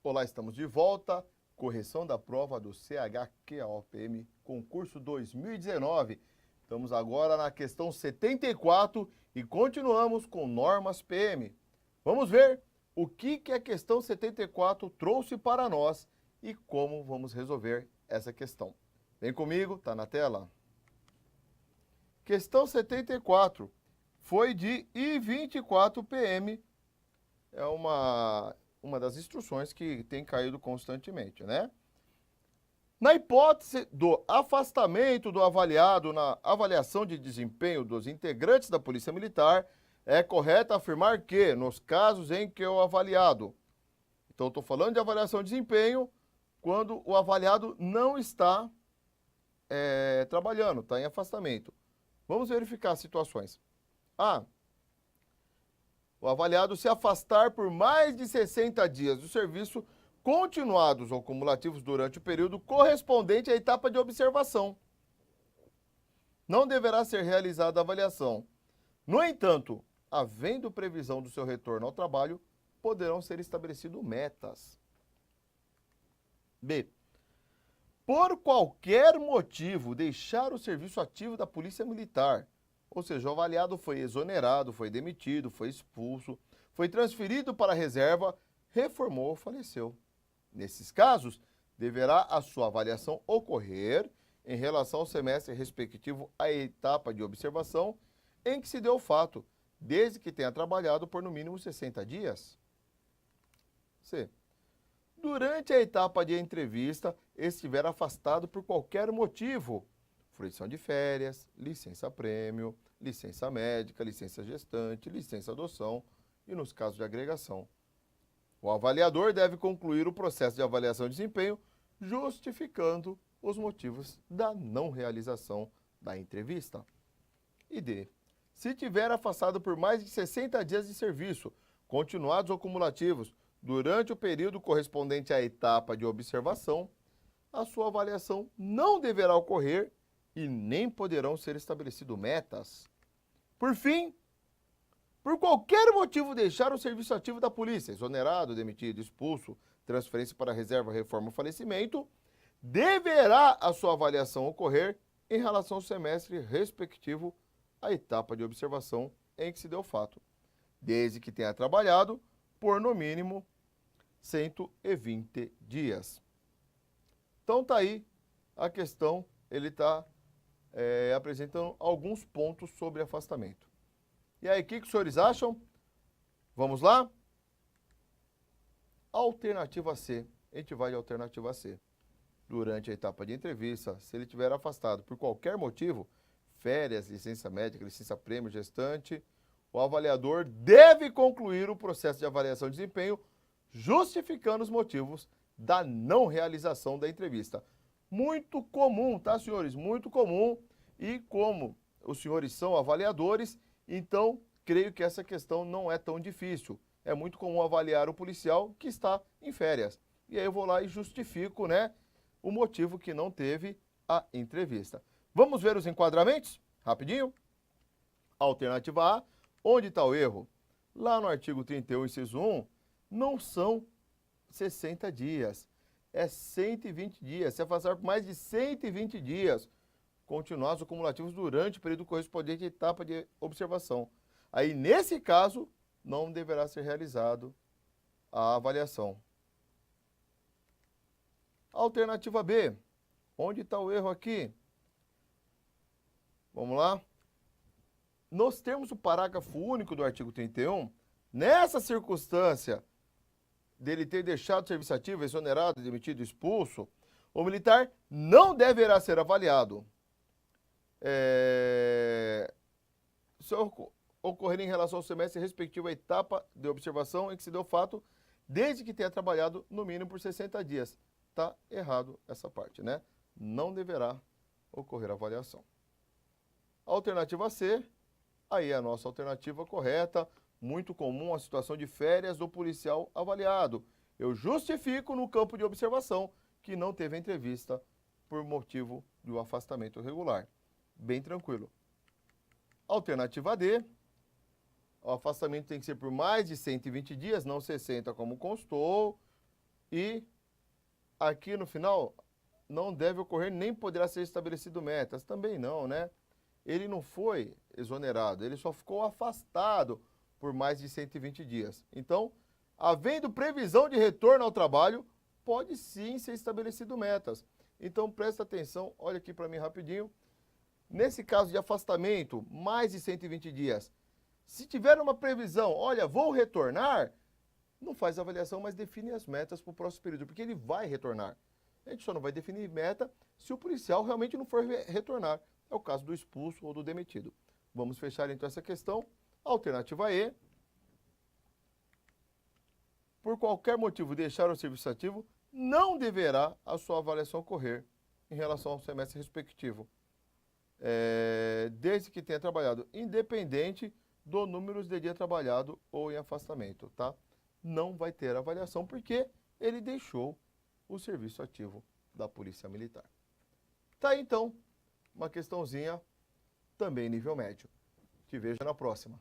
Olá, estamos de volta. Correção da prova do CHQAOPM, concurso 2019. Estamos agora na questão 74 e continuamos com normas PM. Vamos ver o que a questão 74 trouxe para nós e como vamos resolver essa questão. Vem comigo, está na tela. Questão 74 foi de I24 PM. É uma das instruções que tem caído constantemente, né? Na hipótese do afastamento do avaliado na avaliação de desempenho dos integrantes da Polícia Militar, é correto afirmar que, nos casos em que o avaliado... Então, estou falando de avaliação de desempenho quando o avaliado não está trabalhando, está em afastamento. Vamos verificar as situações. A. O avaliado se afastar por mais de 60 dias do serviço, continuados ou cumulativos durante o período correspondente à etapa de observação. Não deverá ser realizada a avaliação. No entanto, havendo previsão do seu retorno ao trabalho, poderão ser estabelecidas metas. B. Por qualquer motivo, deixar o serviço ativo da Polícia Militar. Ou seja, o avaliado foi exonerado, foi demitido, foi expulso, foi transferido para a reserva, reformou ou faleceu. Nesses casos, deverá a sua avaliação ocorrer em relação ao semestre respectivo à etapa de observação em que se deu o fato, desde que tenha trabalhado por no mínimo 60 dias. C. Durante a etapa de entrevista, estiver afastado por qualquer motivo, fruição de férias, licença-prêmio, licença médica, licença gestante, licença adoção e nos casos de agregação. O avaliador deve concluir o processo de avaliação de desempenho justificando os motivos da não realização da entrevista. E D. Se tiver afastado por mais de 60 dias de serviço, continuados ou cumulativos, durante o período correspondente à etapa de observação, a sua avaliação não deverá ocorrer e nem poderão ser estabelecidas metas. Por fim, por qualquer motivo deixar o serviço ativo da polícia, exonerado, demitido, expulso, transferência para reserva, reforma ou falecimento, deverá a sua avaliação ocorrer em relação ao semestre respectivo à etapa de observação em que se deu o fato, desde que tenha trabalhado por no mínimo 120 dias. Então tá aí a questão, ele está apresentando alguns pontos sobre afastamento. E aí, o que os senhores acham? Vamos lá? Alternativa C. A gente vai de alternativa C. Durante a etapa de entrevista, se ele estiver afastado por qualquer motivo, férias, licença médica, licença-prêmio, gestante, o avaliador deve concluir o processo de avaliação de desempenho justificando os motivos da não realização da entrevista. Muito comum, tá, senhores? Muito comum. E como os senhores são avaliadores, então creio que essa questão não é tão difícil. É muito comum avaliar o policial que está em férias. E aí eu vou lá e justifico, né, o motivo que não teve a entrevista. Vamos ver os enquadramentos? Rapidinho. Alternativa A. Onde está o erro? Lá no artigo 31, inciso 1, não são 60 dias. É 120 dias. Se afastar por mais de 120 dias, continuados ou cumulativos durante o período correspondente à etapa de observação. Aí, nesse caso, não deverá ser realizado a avaliação. Alternativa B. Onde está o erro aqui? Vamos lá. Nos termos do parágrafo único do artigo 31, nessa circunstância dele ter deixado o serviço ativo, exonerado, demitido, expulso, o militar não deverá ser avaliado. Se ocorrer em relação ao semestre respectivo à etapa de observação em que se deu o fato, desde que tenha trabalhado no mínimo por 60 dias. Está errado essa parte, né? Não deverá ocorrer avaliação. Alternativa C, aí é a nossa alternativa correta. Muito comum a situação de férias do policial avaliado. Eu justifico no campo de observação que não teve entrevista por motivo do afastamento irregular. Bem tranquilo. Alternativa D, o afastamento tem que ser por mais de 120 dias, não 60 como constou. E aqui no final, não deve ocorrer nem poderá ser estabelecido metas. Também não, né? Ele não foi exonerado, ele só ficou afastado por mais de 120 dias. Então, havendo previsão de retorno ao trabalho, pode sim ser estabelecido metas. Então, presta atenção, olha aqui para mim rapidinho. Nesse caso de afastamento, mais de 120 dias, se tiver uma previsão, olha, vou retornar, não faz avaliação, mas define as metas para o próximo período, porque ele vai retornar. A gente só não vai definir meta se o policial realmente não for retornar. É o caso do expulso ou do demitido. Vamos fechar então essa questão. Alternativa E. Por qualquer motivo deixar o serviço ativo, não deverá a sua avaliação ocorrer em relação ao semestre respectivo. Desde que tenha trabalhado, independente do número de dia trabalhado ou em afastamento, tá? Não vai ter avaliação porque ele deixou o serviço ativo da Polícia Militar. Tá aí, então, uma questãozinha também nível médio. Te vejo na próxima.